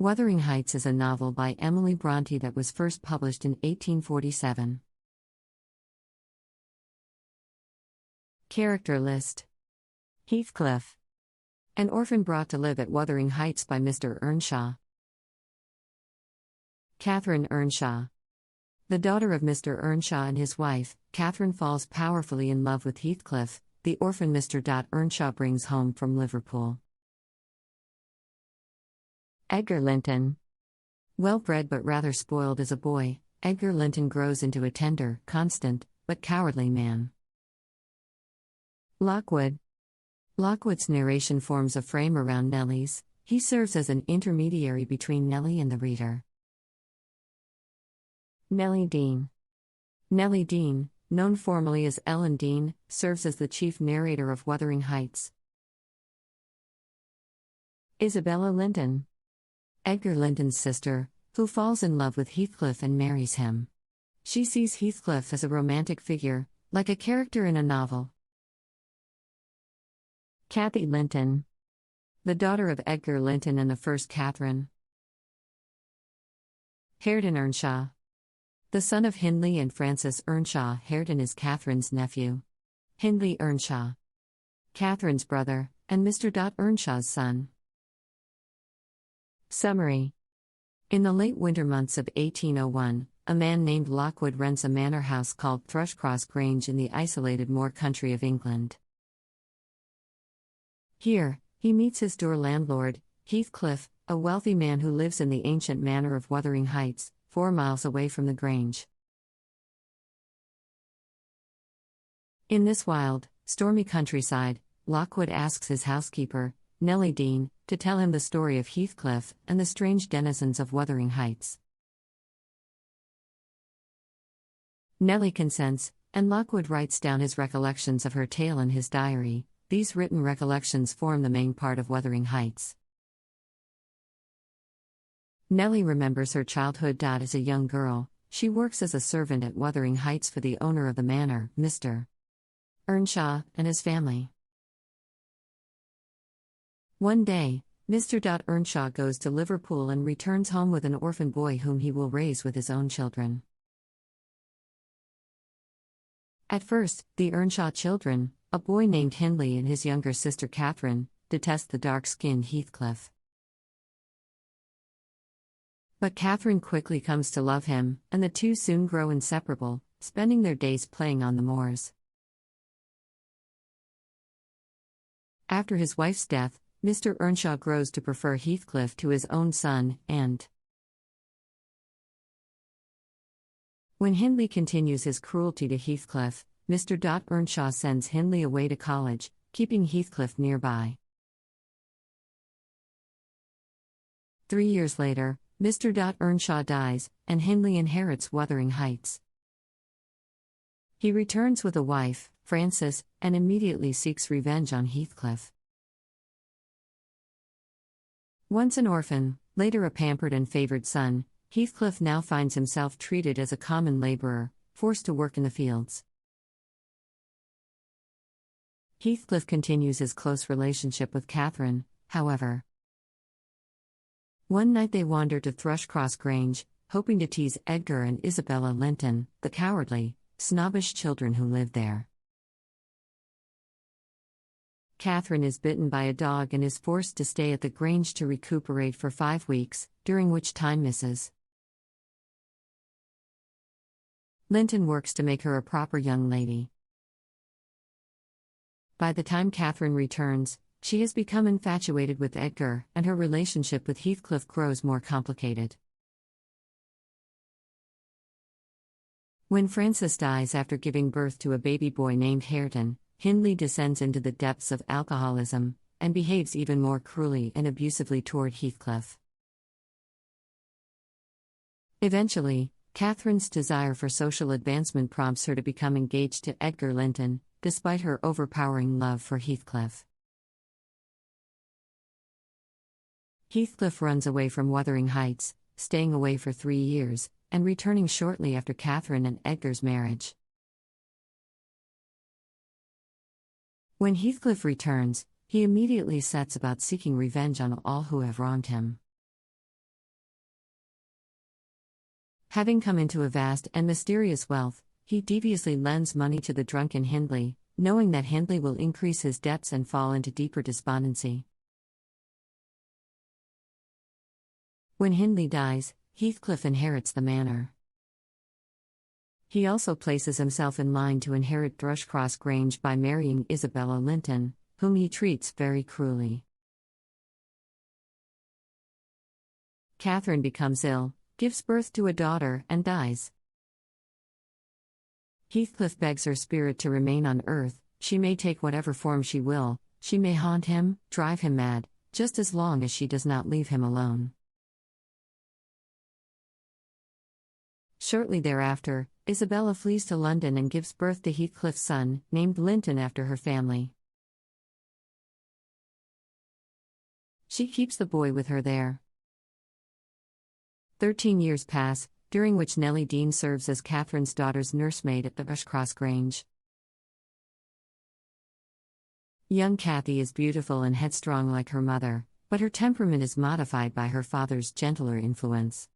Wuthering Heights is a novel by Emily Brontë that was first published in 1847. Character list. Heathcliff. An orphan brought to live at Wuthering Heights by Mr. Earnshaw. Catherine Earnshaw. The daughter of Mr. Earnshaw and his wife, Catherine falls powerfully in love with Heathcliff, the orphan Mr. Earnshaw brings home from Liverpool. Edgar Linton. Well-bred but rather spoiled as a boy, Edgar Linton grows into a tender, constant, but cowardly man. Lockwood. Lockwood's narration forms a frame around Nelly's. He serves as an intermediary between Nelly and the reader. Nellie Dean. Nellie Dean, known formally as Ellen Dean, serves as the chief narrator of Wuthering Heights. Isabella Linton. Edgar Linton's sister, who falls in love with Heathcliff and marries him. She sees Heathcliff as a romantic figure, like a character in a novel. Cathy Linton. The daughter of Edgar Linton and the first Catherine. Hareton Earnshaw. The son of Hindley and Frances Earnshaw, Hareton is Catherine's nephew. Hindley Earnshaw. Catherine's brother, and Mr. Earnshaw's son. Summary. In the late winter months of 1801, a man named Lockwood rents a manor house called Thrushcross Grange in the isolated moor country of England. Here, he meets his door landlord, Heathcliff, a wealthy man who lives in the ancient manor of Wuthering Heights, 4 miles away from the Grange. In this wild, stormy countryside, Lockwood asks his housekeeper, Nellie Dean, to tell him the story of Heathcliff and the strange denizens of Wuthering Heights. Nellie consents, and Lockwood writes down his recollections of her tale in his diary. These written recollections form the main part of Wuthering Heights. Nellie remembers her childhood. As a young girl, she works as a servant at Wuthering Heights for the owner of the manor, Mr. Earnshaw, and his family. One day, Mr. Earnshaw goes to Liverpool and returns home with an orphan boy whom he will raise with his own children. At first, the Earnshaw children, a boy named Hindley and his younger sister Catherine, detest the dark-skinned Heathcliff. But Catherine quickly comes to love him, and the two soon grow inseparable, spending their days playing on the moors. After his wife's death, Mr. Earnshaw grows to prefer Heathcliff to his own son, and when Hindley continues his cruelty to Heathcliff, Mr. Earnshaw sends Hindley away to college, keeping Heathcliff nearby. 3 years later, Mr. Earnshaw dies, and Hindley inherits Wuthering Heights. He returns with a wife, Frances, and immediately seeks revenge on Heathcliff. Once an orphan, later a pampered and favored son, Heathcliff now finds himself treated as a common laborer, forced to work in the fields. Heathcliff continues his close relationship with Catherine, however. One night they wander to Thrushcross Grange, hoping to tease Edgar and Isabella Linton, the cowardly, snobbish children who live there. Catherine is bitten by a dog and is forced to stay at the Grange to recuperate for 5 weeks, during which time Mrs. Linton works to make her a proper young lady. By the time Catherine returns, she has become infatuated with Edgar, and her relationship with Heathcliff grows more complicated. When Frances dies after giving birth to a baby boy named Hareton, Hindley descends into the depths of alcoholism, and behaves even more cruelly and abusively toward Heathcliff. Eventually, Catherine's desire for social advancement prompts her to become engaged to Edgar Linton, despite her overpowering love for Heathcliff. Heathcliff runs away from Wuthering Heights, staying away for 3 years, and returning shortly after Catherine and Edgar's marriage. When Heathcliff returns, he immediately sets about seeking revenge on all who have wronged him. Having come into a vast and mysterious wealth, he deviously lends money to the drunken Hindley, knowing that Hindley will increase his debts and fall into deeper despondency. When Hindley dies, Heathcliff inherits the manor. He also places himself in line to inherit Thrushcross Grange by marrying Isabella Linton, whom he treats very cruelly. Catherine becomes ill, gives birth to a daughter, and dies. Heathcliff begs her spirit to remain on earth. She may take whatever form she will, she may haunt him, drive him mad, just as long as she does not leave him alone. Shortly thereafter, Isabella flees to London and gives birth to Heathcliff's son, named Linton after her family. She keeps the boy with her there. 13 years pass, during which Nellie Dean serves as Catherine's daughter's nursemaid at the Thrushcross Grange. Young Cathy is beautiful and headstrong like her mother, but her temperament is modified by her father's gentler influence.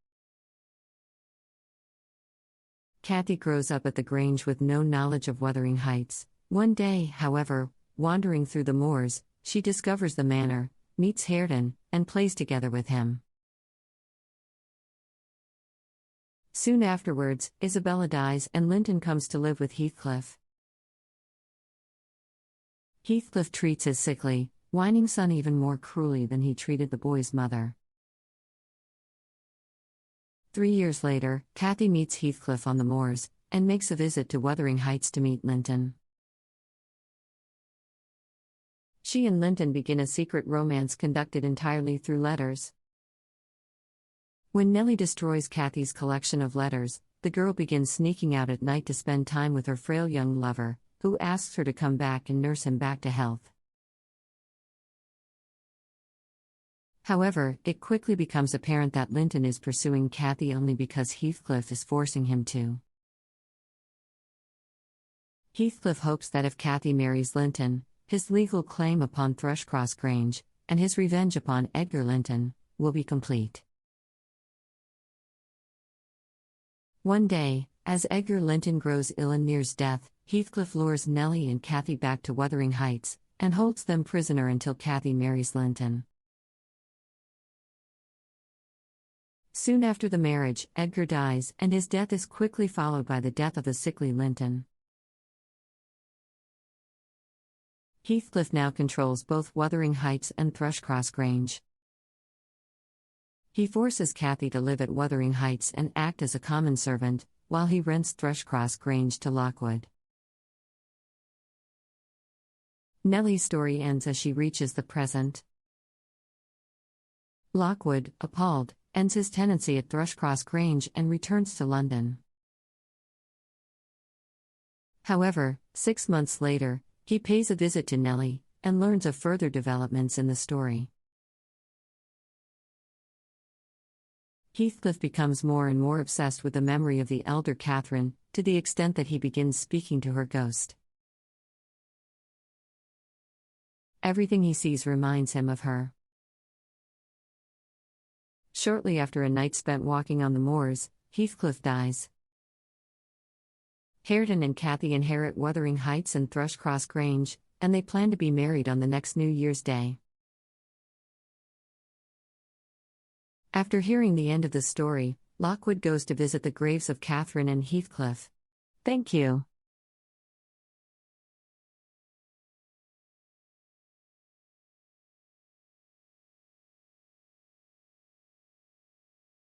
Cathy grows up at the Grange with no knowledge of Wuthering Heights. One day, however, wandering through the moors, she discovers the manor, meets Hareton, and plays together with him. Soon afterwards, Isabella dies and Linton comes to live with Heathcliff. Heathcliff treats his sickly, whining son even more cruelly than he treated the boy's mother. 3 years later, Cathy meets Heathcliff on the moors, and makes a visit to Wuthering Heights to meet Linton. She and Linton begin a secret romance conducted entirely through letters. When Nellie destroys Cathy's collection of letters, the girl begins sneaking out at night to spend time with her frail young lover, who asks her to come back and nurse him back to health. However, it quickly becomes apparent that Linton is pursuing Cathy only because Heathcliff is forcing him to. Heathcliff hopes that if Cathy marries Linton, his legal claim upon Thrushcross Grange, and his revenge upon Edgar Linton, will be complete. One day, as Edgar Linton grows ill and nears death, Heathcliff lures Nellie and Cathy back to Wuthering Heights, and holds them prisoner until Cathy marries Linton. Soon after the marriage, Edgar dies, and his death is quickly followed by the death of the sickly Linton. Heathcliff now controls both Wuthering Heights and Thrushcross Grange. He forces Cathy to live at Wuthering Heights and act as a common servant, while he rents Thrushcross Grange to Lockwood. Nellie's story ends as she reaches the present. Lockwood, appalled, ends his tenancy at Thrushcross Grange and returns to London. However, 6 months later, he pays a visit to Nellie, and learns of further developments in the story. Heathcliff becomes more and more obsessed with the memory of the elder Catherine, to the extent that he begins speaking to her ghost. Everything he sees reminds him of her. Shortly after a night spent walking on the moors, Heathcliff dies. Hareton and Cathy inherit Wuthering Heights and Thrushcross Grange, and they plan to be married on the next New Year's Day. After hearing the end of the story, Lockwood goes to visit the graves of Catherine and Heathcliff. Thank you.